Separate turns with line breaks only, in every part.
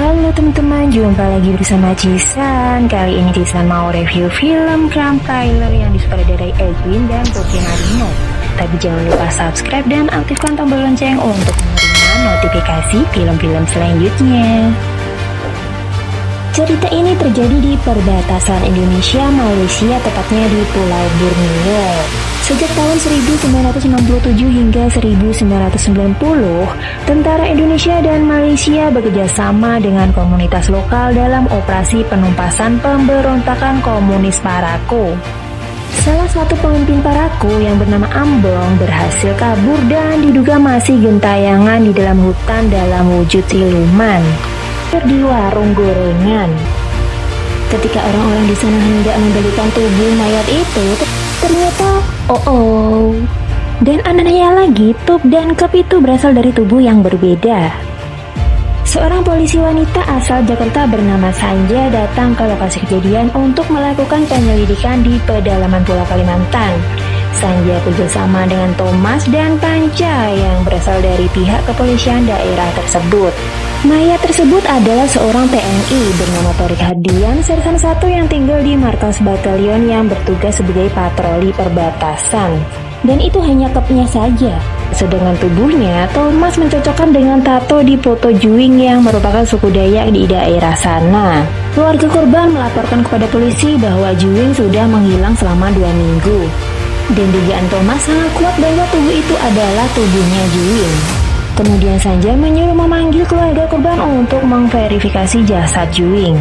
Halo teman-teman, jumpa lagi bersama Cisan. Kali ini Cisan mau review film Crime Trailer yang disutradarai Edwin dan Putri Harino. Tapi jangan lupa subscribe dan aktifkan tombol lonceng untuk menerima notifikasi film-film selanjutnya. Cerita ini terjadi di perbatasan Indonesia-Malaysia, tepatnya di Pulau Borneo. Sejak tahun 1967 hingga 1990, tentara Indonesia dan Malaysia bekerjasama dengan komunitas lokal dalam operasi penumpasan pemberontakan komunis Parako. Salah satu pemimpin Parako yang bernama Ambong berhasil kabur dan diduga masih gentayangan di dalam hutan dalam wujud siluman di warung gorengan. Ketika orang-orang di sana hendak membalikan tubuh mayat itu, ternyata dan anehnya lagi, tup dan cup itu berasal dari tubuh yang berbeda. Seorang polisi wanita asal Jakarta bernama Sanja datang ke lokasi kejadian untuk melakukan penyelidikan di pedalaman Pulau Kalimantan. Sanja bekerjasama dengan Thomas dan Panca yang berasal dari pihak kepolisian daerah tersebut. Mayat tersebut adalah seorang TNI bernama Torik Hadian, sersan 1 yang tinggal di markas batalion yang bertugas sebagai patroli perbatasan. Dan itu hanya cupnya saja. Sedangkan tubuhnya, Thomas mencocokkan dengan tato di foto Juing yang merupakan suku Dayak di daerah sana. Keluarga korban melaporkan kepada polisi bahwa Juing sudah menghilang selama 2 minggu. Dan dugaan Thomas sangat kuat bahwa tubuh itu adalah tubuhnya Juing. Kemudian Sanja menyuruh memanggil keluarga korban untuk memverifikasi jasad Juing.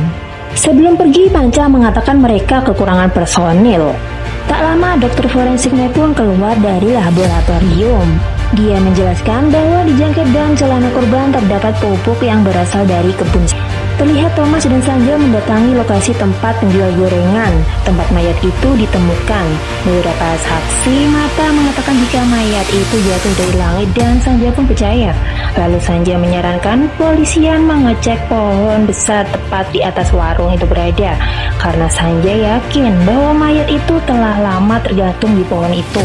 Sebelum pergi, Panca mengatakan mereka kekurangan personil. Tak lama, dokter forensiknya pun keluar dari laboratorium. Dia menjelaskan bahwa di jaket dan celana korban terdapat pupuk yang berasal dari kebun. Terlihat Thomas dan Sanja mendatangi lokasi tempat penjual gorengan. Tempat mayat itu ditemukan. Beberapa saksi mata mengatakan jika mayat itu jatuh dari langit dan Sanja pun percaya. Lalu Sanja menyarankan polisian mengecek pohon besar tepat di atas warung itu berada. Karena Sanja yakin bahwa mayat itu telah lama tergantung di pohon itu.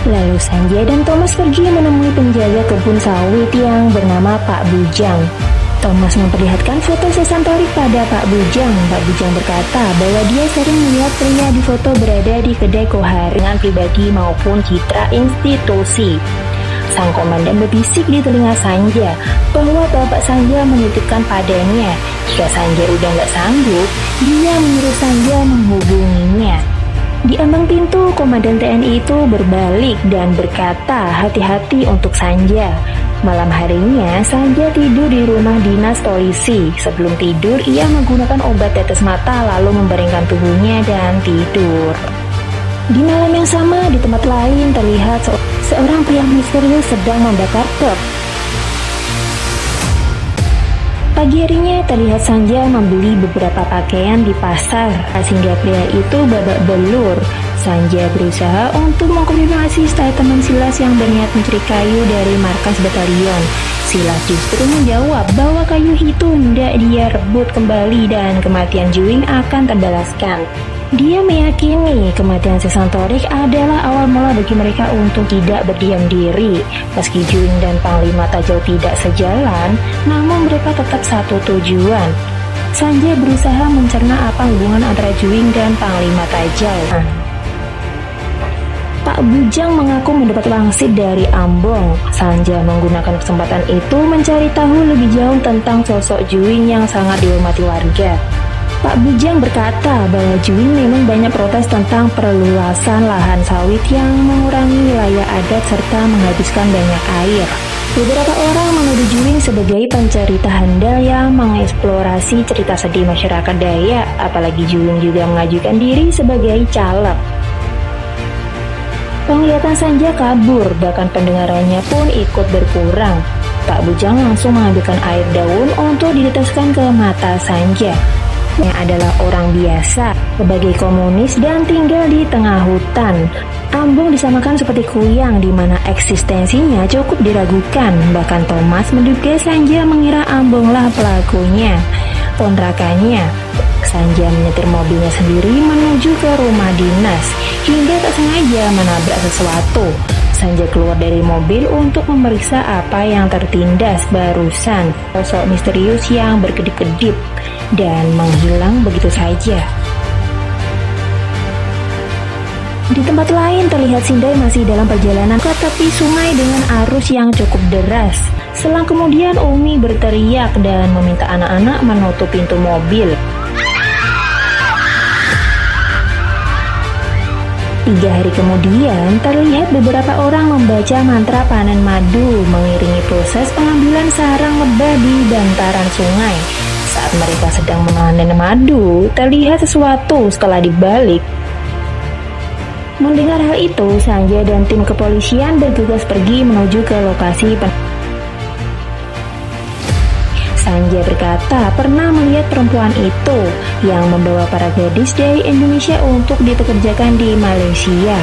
Lalu Sanja dan Thomas pergi menemui penjaga kebun sawit yang bernama Pak Bujang. Thomas memperlihatkan foto Sesan Torik pada Pak Bujang. Pak Bujang berkata bahwa dia sering melihat pria di foto berada di kedai kohar dengan pribadi maupun citra institusi. Sang komandan berbisik di telinga Sanja bahwa bapak Sanja menitipkan padanya. Jika Sanja udah nggak sanggup, dia menyuruh Sanja menghubunginya. Di ambang pintu, komandan TNI itu berbalik dan berkata hati-hati untuk Sanja. Malam harinya, Sanja tidur di rumah dinas polisi. Sebelum tidur, ia menggunakan obat tetes mata lalu membaringkan tubuhnya dan tidur. Di malam yang sama, di tempat lain terlihat seorang pria misterius sedang membakar truk. Pagi harinya terlihat Sanja membeli beberapa pakaian di pasar, sehingga pria itu babak belur. Sanja berusaha untuk mengkonfirmasi statement Silas yang berniat mencuri kayu dari markas batalion. Silas justru menjawab bahwa kayu itu hendak dia rebut kembali dan kematian Juing akan terbalaskan. Dia meyakini kematian Sesan Torik adalah awal mula bagi mereka untuk tidak berdiam diri. Meski Juing dan Panglima Tajau tidak sejalan, namun mereka tetap satu tujuan. Sanja berusaha mencerna apa hubungan antara Juing dan Panglima Tajau. Pak Bujang mengaku mendapat wangsit dari Ambong. Sanja menggunakan kesempatan itu mencari tahu lebih jauh tentang sosok Juing yang sangat dihormati warga. Pak Bujang berkata bahwa Juing memang banyak protes tentang perluasan lahan sawit yang mengurangi wilayah adat serta menghabiskan banyak air. Beberapa orang menuduh Juing sebagai pencerita handal yang mengeksplorasi cerita sedih masyarakat Dayak, apalagi Juing juga mengajukan diri sebagai caleg. Penglihatan Sanja kabur, bahkan pendengarannya pun ikut berkurang. Pak Bujang langsung mengambilkan air daun untuk diteteskan ke mata Sanja. Yang adalah orang biasa, sebagai komunis dan tinggal di tengah hutan. Ambong disamakan seperti kuyang di mana eksistensinya cukup diragukan. Bahkan Thomas menduga Sanja mengira Ambonglah pelakunya. Kontrakannya, Sanja menyetir mobilnya sendiri menuju ke rumah dinas hingga tak sengaja menabrak sesuatu. Sanja keluar dari mobil untuk memeriksa apa yang tertindas barusan. Sosok misterius yang berkedip-kedip dan menghilang begitu saja. Di tempat lain terlihat Sindai masih dalam perjalanan ke tepi sungai dengan arus yang cukup deras. Selang kemudian Umi berteriak dan meminta anak-anak menutup pintu mobil. 3 hari kemudian, terlihat beberapa orang membaca mantra panen madu mengiringi proses pengambilan sarang lebah di bantaran sungai. Saat mereka sedang memanen madu, terlihat sesuatu setelah dibalik. Mendengar hal itu, Sanja dan tim kepolisian bergegas pergi menuju ke lokasi Sanja berkata pernah melihat perempuan itu yang membawa para gadis dari Indonesia untuk dipekerjakan di Malaysia.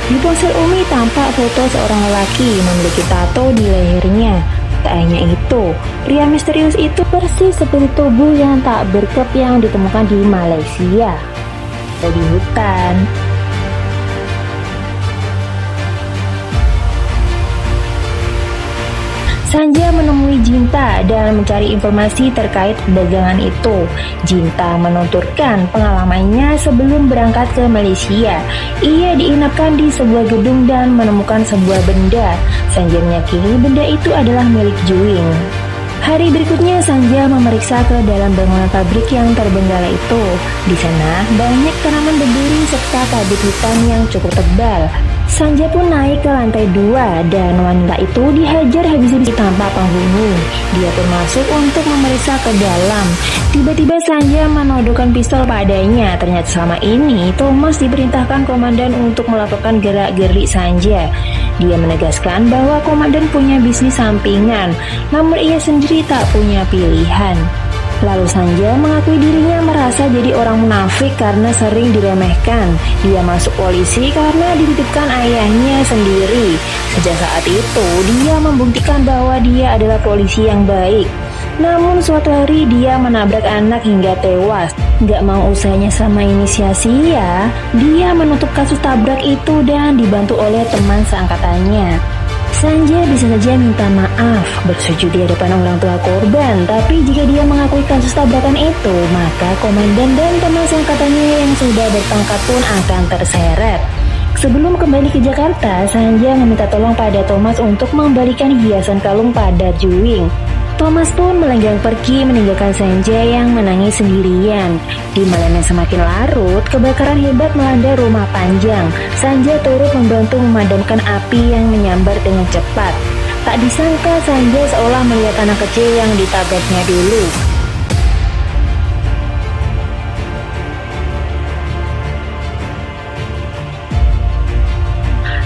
Di ponsel Umi tampak foto seorang lelaki memiliki tato di lehernya. Tak hanya itu, pria misterius itu persis seperti tubuh yang tak berkep yang ditemukan di Malaysia. Di hutan. Sanja menemui Jinta dan mencari informasi terkait perdagangan itu. Jinta menuturkan pengalamannya sebelum berangkat ke Malaysia. Ia diinapkan di sebuah gedung dan menemukan sebuah benda. Sanja meyakini benda itu adalah milik Juing. Hari berikutnya Sanja memeriksa ke dalam bangunan pabrik yang terbengkalai itu. Di sana banyak tanaman berduri serta kabut hutan yang cukup tebal. Sanja pun naik ke lantai 2 dan wanita itu dihajar habis-habisan tanpa penghuni. Dia pun masuk untuk memeriksa ke dalam. Tiba-tiba Sanja menodongkan pistol padanya. Ternyata selama ini Thomas diperintahkan komandan untuk melakukan gerak-gerik Sanja. Dia menegaskan bahwa komandan punya bisnis sampingan, namun ia sendiri tak punya pilihan. Lalu Sanja mengakui dirinya merasa jadi orang munafik karena sering diremehkan. Dia masuk polisi karena dititipkan ayahnya sendiri. Sejak saat itu, dia membuktikan bahwa dia adalah polisi yang baik. Namun suatu hari dia menabrak anak hingga tewas. Gak mau usahanya sama inisiasi ya. Dia menutup kasus tabrak itu dan dibantu oleh teman seangkatannya. Sanja bisa saja minta maaf, bersujud di hadapan orang tua korban, tapi jika dia mengakui kasus tabrakan itu, maka komandan dan teman seangkatannya yang sudah berpangkat pun akan terseret. Sebelum kembali ke Jakarta, Sanja meminta tolong pada Thomas untuk membalikan hiasan kalung pada Juing. Thomas pun melenggang pergi meninggalkan Sanja yang menangis sendirian. Di malam yang semakin larut, kebakaran hebat melanda rumah Panjang. Sanja turut membantu memadamkan api yang menyambar dengan cepat. Tak disangka Sanja seolah melihat anak kecil yang ditabraknya dulu.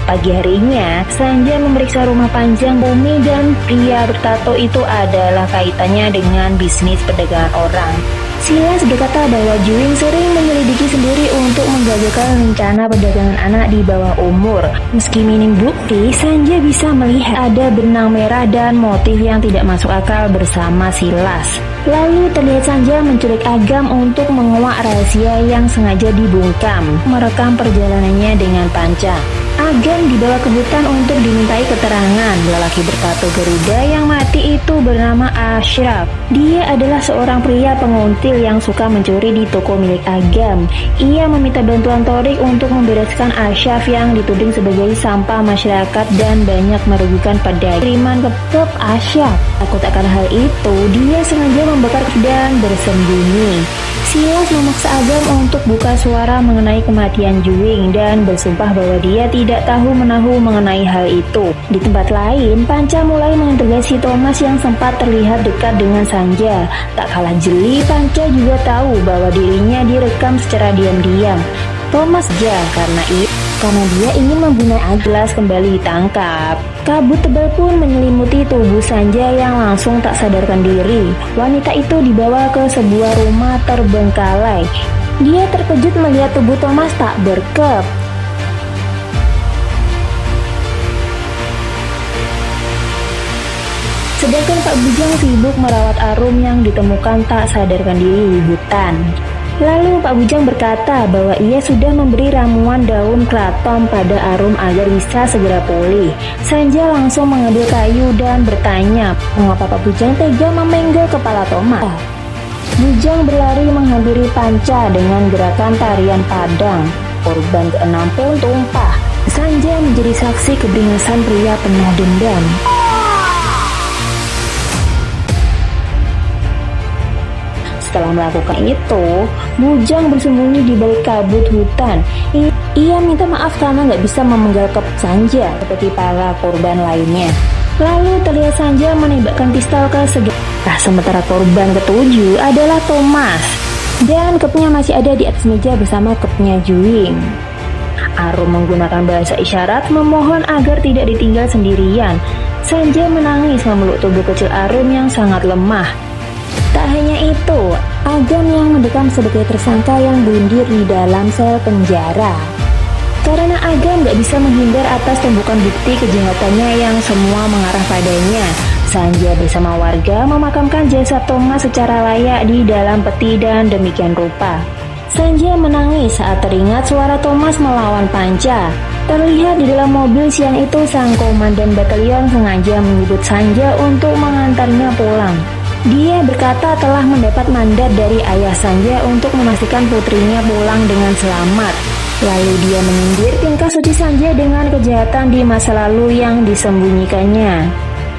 Pagi harinya, Sanja memeriksa rumah Panjang. Umi dan pria bertato itu adalah kaitannya dengan bisnis perdagangan orang. Silas berkata bahwa Juing sering menyelidiki sendiri untuk menggagalkan rencana perdagangan anak di bawah umur. Meski minim bukti, Sanja bisa melihat ada benang merah dan motif yang tidak masuk akal bersama Silas. Lalu terlihat Sanja menculik Agam untuk menguak rahasia yang sengaja dibungkam, merekam perjalanannya dengan Panca. Agam dibawa ke hutan untuk dimintai keterangan. Lelaki bertato Garuda yang mati itu bernama Ashraf. Dia adalah seorang pria penguntil yang suka mencuri di toko milik Agam. Ia meminta bantuan Torik untuk membereskan Ashraf yang dituding sebagai sampah masyarakat dan banyak merugikan pedagang. Kiriman ke klub Ashraf. Takut akan hal itu, dia sengaja membakar dan bersembunyi. Silas memaksa Agam untuk buka suara mengenai kematian Juing dan bersumpah bahwa dia tidak tahu menahu mengenai hal itu. Di tempat lain, Panca mulai menginterogasi Thomas yang sempat terlihat dekat dengan Sanja. Tak kalah jeli, Panca juga tahu bahwa dirinya direkam secara diam-diam. Thomas karena dia ingin membunuh Aglas kembali ditangkap. Kabut tebal pun menyelimuti tubuh Sanja yang langsung tak sadarkan diri. Wanita itu dibawa ke sebuah rumah terbengkalai. Dia terkejut melihat tubuh Thomas tak berkep. Sedangkan Pak Bujang sibuk merawat Arum yang ditemukan tak sadarkan diri di hutan. Lalu Pak Bujang berkata bahwa ia sudah memberi ramuan daun kratom pada Arum agar bisa segera pulih. Sanja langsung mengambil kayu dan bertanya, mengapa Pak Bujang tega memenggal kepala Thomas. Bujang berlari menghampiri Panca dengan gerakan tarian Padang. Korban ke-6 pun tumpah. Sanja menjadi saksi keberingasan pria penuh dendam. Setelah melakukan itu, Bujang bersembunyi di balik kabut hutan. Ia minta maaf karena nggak bisa memenggal kepala Sanja seperti para korban lainnya. Lalu terlihat Sanja menembakkan pistol ke sebelah. Sementara korban ke-7 adalah Thomas, dan kepnya masih ada di atas meja bersama kepnya Juing. Arum menggunakan bahasa isyarat memohon agar tidak ditinggal sendirian. Sanja menangis memeluk tubuh kecil Arum yang sangat lemah. Tak hanya itu, Agam yang mendekam sebagai tersangka yang bundir di dalam sel penjara. Karena Agam gak bisa menghindar atas tumpukan bukti kejahatannya yang semua mengarah padanya, Sanja bersama warga memakamkan jasad Thomas secara layak di dalam peti dan demikian rupa. Sanja menangis saat teringat suara Thomas melawan Panca. Terlihat di dalam mobil siang itu sang komandan batalion sengaja menyebut Sanja untuk mengantarnya pulang. Dia berkata telah mendapat mandat dari ayah Sanja untuk memastikan putrinya pulang dengan selamat. Lalu dia menyindir tingkah suci Sanja dengan kejahatan di masa lalu yang disembunyikannya.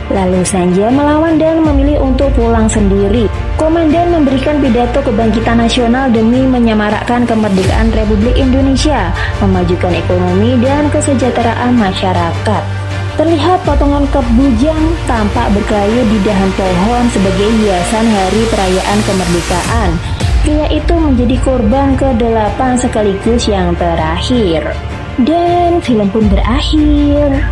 Lalu Sanja melawan dan memilih untuk pulang sendiri. Komandan memberikan pidato kebangkitan nasional demi menyemarakkan kemerdekaan Republik Indonesia, memajukan ekonomi dan kesejahteraan masyarakat. Terlihat potongan kep Bujang tampak berkayu di dahan pohon sebagai hiasan hari perayaan kemerdekaan. Pria itu menjadi korban ke-8 sekaligus yang terakhir. Dan film pun berakhir.